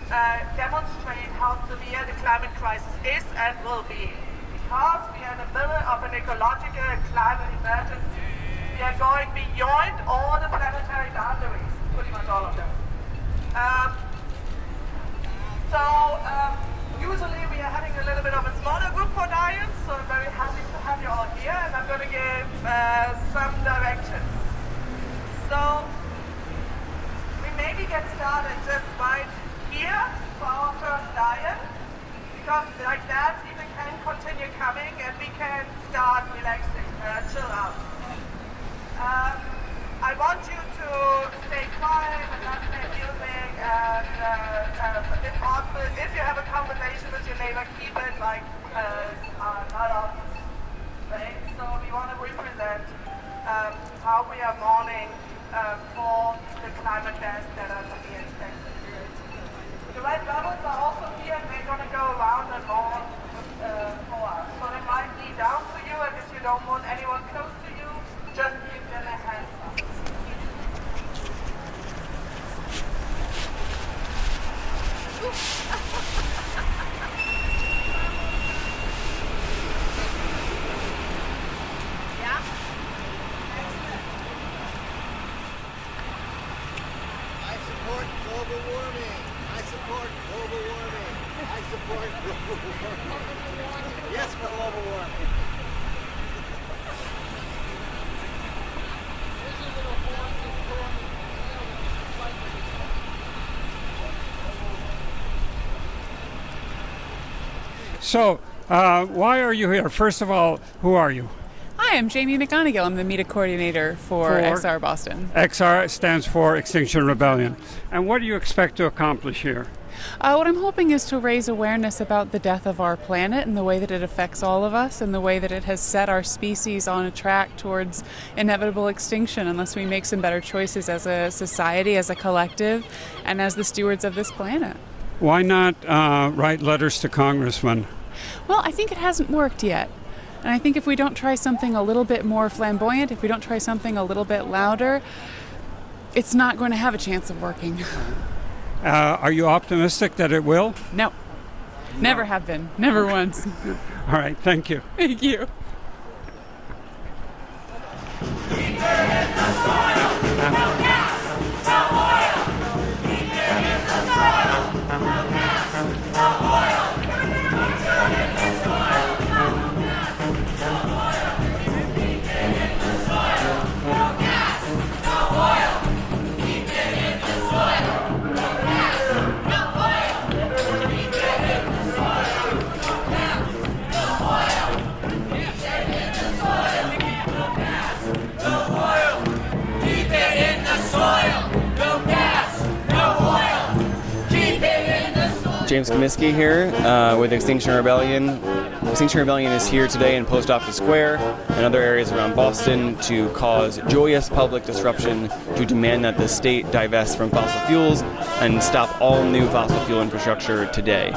demonstrate how severe the climate crisis is and will be. Because we are in the middle of an ecological and climate emergency, we are going beyond all the planetary boundaries, pretty much all of them. Usually we are having a little bit of a smaller group for Lions, so I'm very happy to have you all here, and I'm going to give some directions. So we maybe get started just right here for our first Lion, because like that people can continue coming and we can start relaxing, chill out. I want you to stay quiet and not play music, and if possible, if you have a conversation with your neighbor, keep it like not obvious, right? So we want to represent how we are mourning for the climate deaths that are to be expected. The red bubbles are also here, and they're going to go around and mourn for us. So they might be down to you, and if you don't want anyone close to you, just give them a hand up. Yeah? I support global warming. I support global warming. I support global warming. Yes, for global warming. So, why are you here? First of all, who are you? Hi, I'm Jamie McGonigal. I'm the media coordinator for XR Boston. XR stands for Extinction Rebellion. And what do you expect to accomplish here? What I'm hoping is to raise awareness about the death of our planet and the way that it affects all of us and the way that it has set our species on a track towards inevitable extinction unless we make some better choices as a society, as a collective, and as the stewards of this planet. Why not write letters to congressmen? Well, I think it hasn't worked yet. And I think if we don't try something a little bit more flamboyant, if we don't try something a little bit louder, it's not going to have a chance of working. Are you optimistic that it will? No. Never have been. Never once. All right, thank you. Thank you. James Comiskey here with Extinction Rebellion. Extinction Rebellion is here today in Post Office Square and other areas around Boston to cause joyous public disruption to demand that the state divest from fossil fuels and stop all new fossil fuel infrastructure today.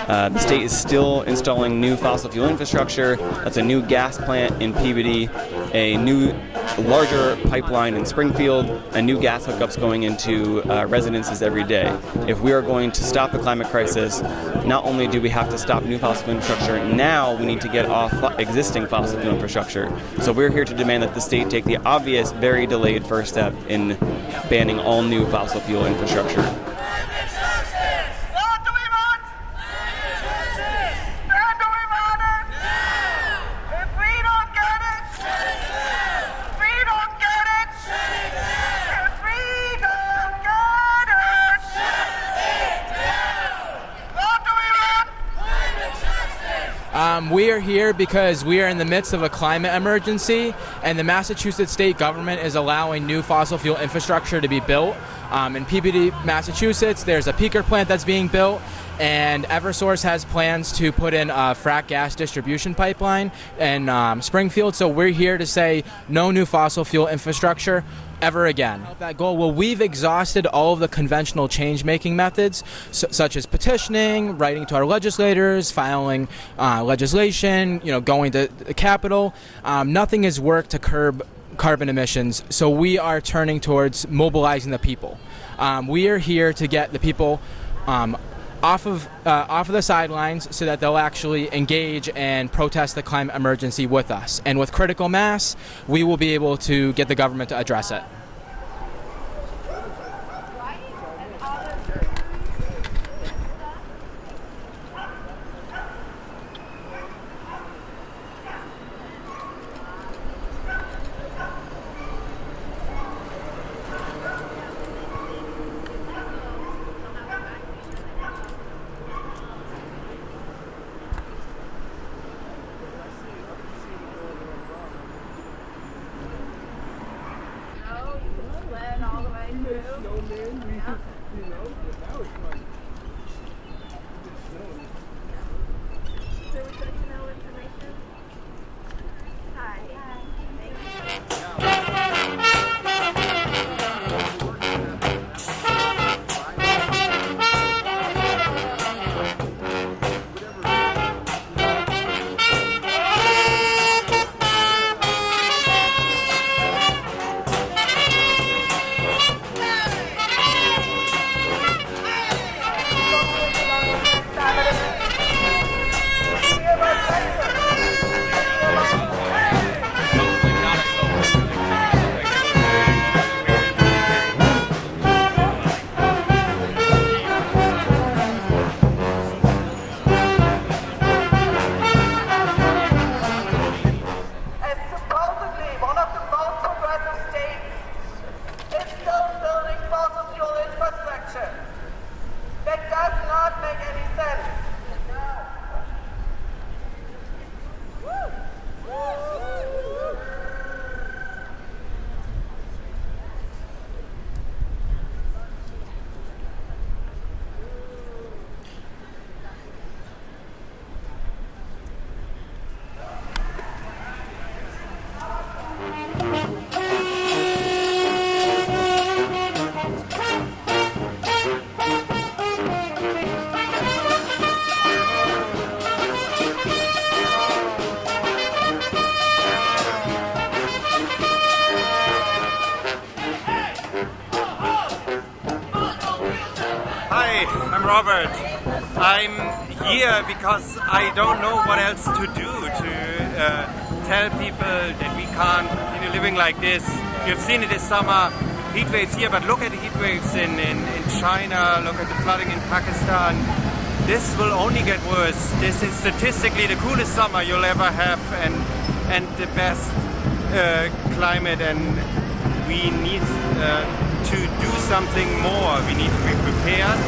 The state is still installing new fossil fuel infrastructure. That's a new gas plant in Peabody, a new larger pipeline in Springfield, and new gas hookups going into residences every day. If we are going to stop the climate crisis, not only do we have to stop new fossil fuel infrastructure, now we need to get off existing fossil fuel infrastructure. So we're here to demand that the state take the obvious, very delayed first step in banning all new fossil fuel infrastructure. We are here because we are in the midst of a climate emergency, and the Massachusetts state government is allowing new fossil fuel infrastructure to be built. In Peabody, Massachusetts, there's a peaker plant that's being built, and Eversource has plans to put in a frack gas distribution pipeline in Springfield. So we're here to say no new fossil fuel infrastructure ever again. That goal, well, we've exhausted all of the conventional change-making methods, such as petitioning, writing to our legislators, filing legislation, going to the Capitol. Nothing has worked to curb carbon emissions, so we are turning towards mobilizing the people. We are here to get the people off of the sidelines so that they'll actually engage and protest the climate emergency with us. And with critical mass, we will be able to get the government to address it. Robert. I'm here because I don't know what else to do to tell people that we can't continue living like this. You've seen it this summer, heat waves here, but look at the heat waves in China, look at the flooding in Pakistan. This will only get worse. This is statistically the coolest summer you'll ever have and the best climate, and we need to do something more. We need to be prepared,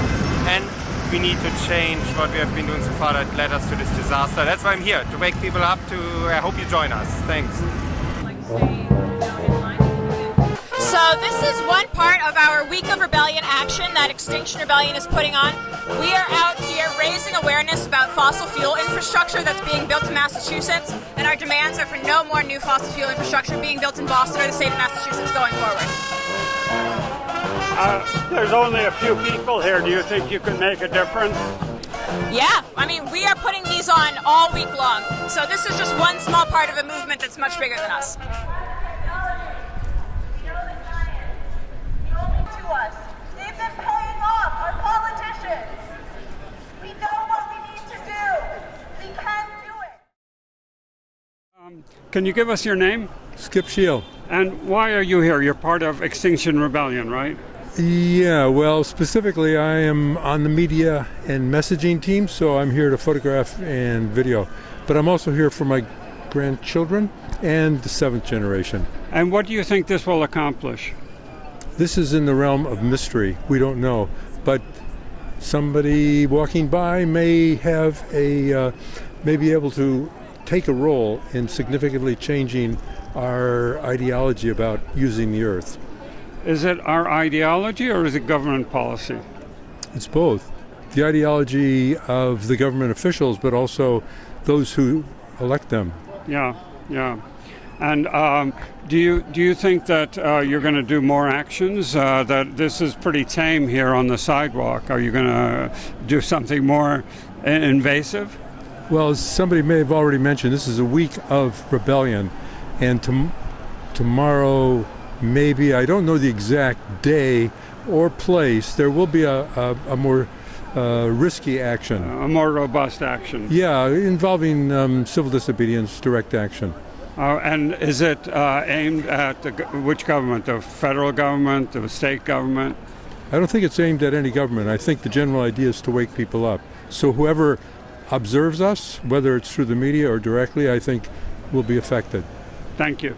and we need to change what we have been doing so far that led us to this disaster. That's why I'm here, to wake people up. I hope you join us. Thanks. So this is one part of our Week of Rebellion action that Extinction Rebellion is putting on. We are out here raising awareness about fossil fuel infrastructure that's being built in Massachusetts, and our demands are for no more new fossil fuel infrastructure being built in Boston or the state of Massachusetts going forward. There's only a few people here. Do you think you can make a difference? Yeah, I mean, we are putting these on all week long. So this is just one small part of a movement that's much bigger than us. They've been paying off our politicians. We know what we need to do. We can do it. Can you give us your name? Skip Shield. And why are you here? You're part of Extinction Rebellion, right? Yeah, well, specifically I am on the media and messaging team, so I'm here to photograph and video. But I'm also here for my grandchildren and the seventh generation. And what do you think this will accomplish? This is in the realm of mystery. We don't know. But somebody walking by may have may be able to take a role in significantly changing our ideology about using the earth. Is it our ideology or is it government policy? It's both. The ideology of the government officials, but also those who elect them. Yeah. And do you think that you're going to do more actions? That this is pretty tame here on the sidewalk. Are you going to do something more invasive? Well, as somebody may have already mentioned, this is a week of rebellion, and tomorrow, maybe, I don't know the exact day or place, there will be a more risky action. A more robust action. Yeah, involving civil disobedience, direct action. And is it aimed at which government? The federal government, the state government? I don't think it's aimed at any government. I think the general idea is to wake people up. So whoever observes us, whether it's through the media or directly, I think will be affected. Thank you.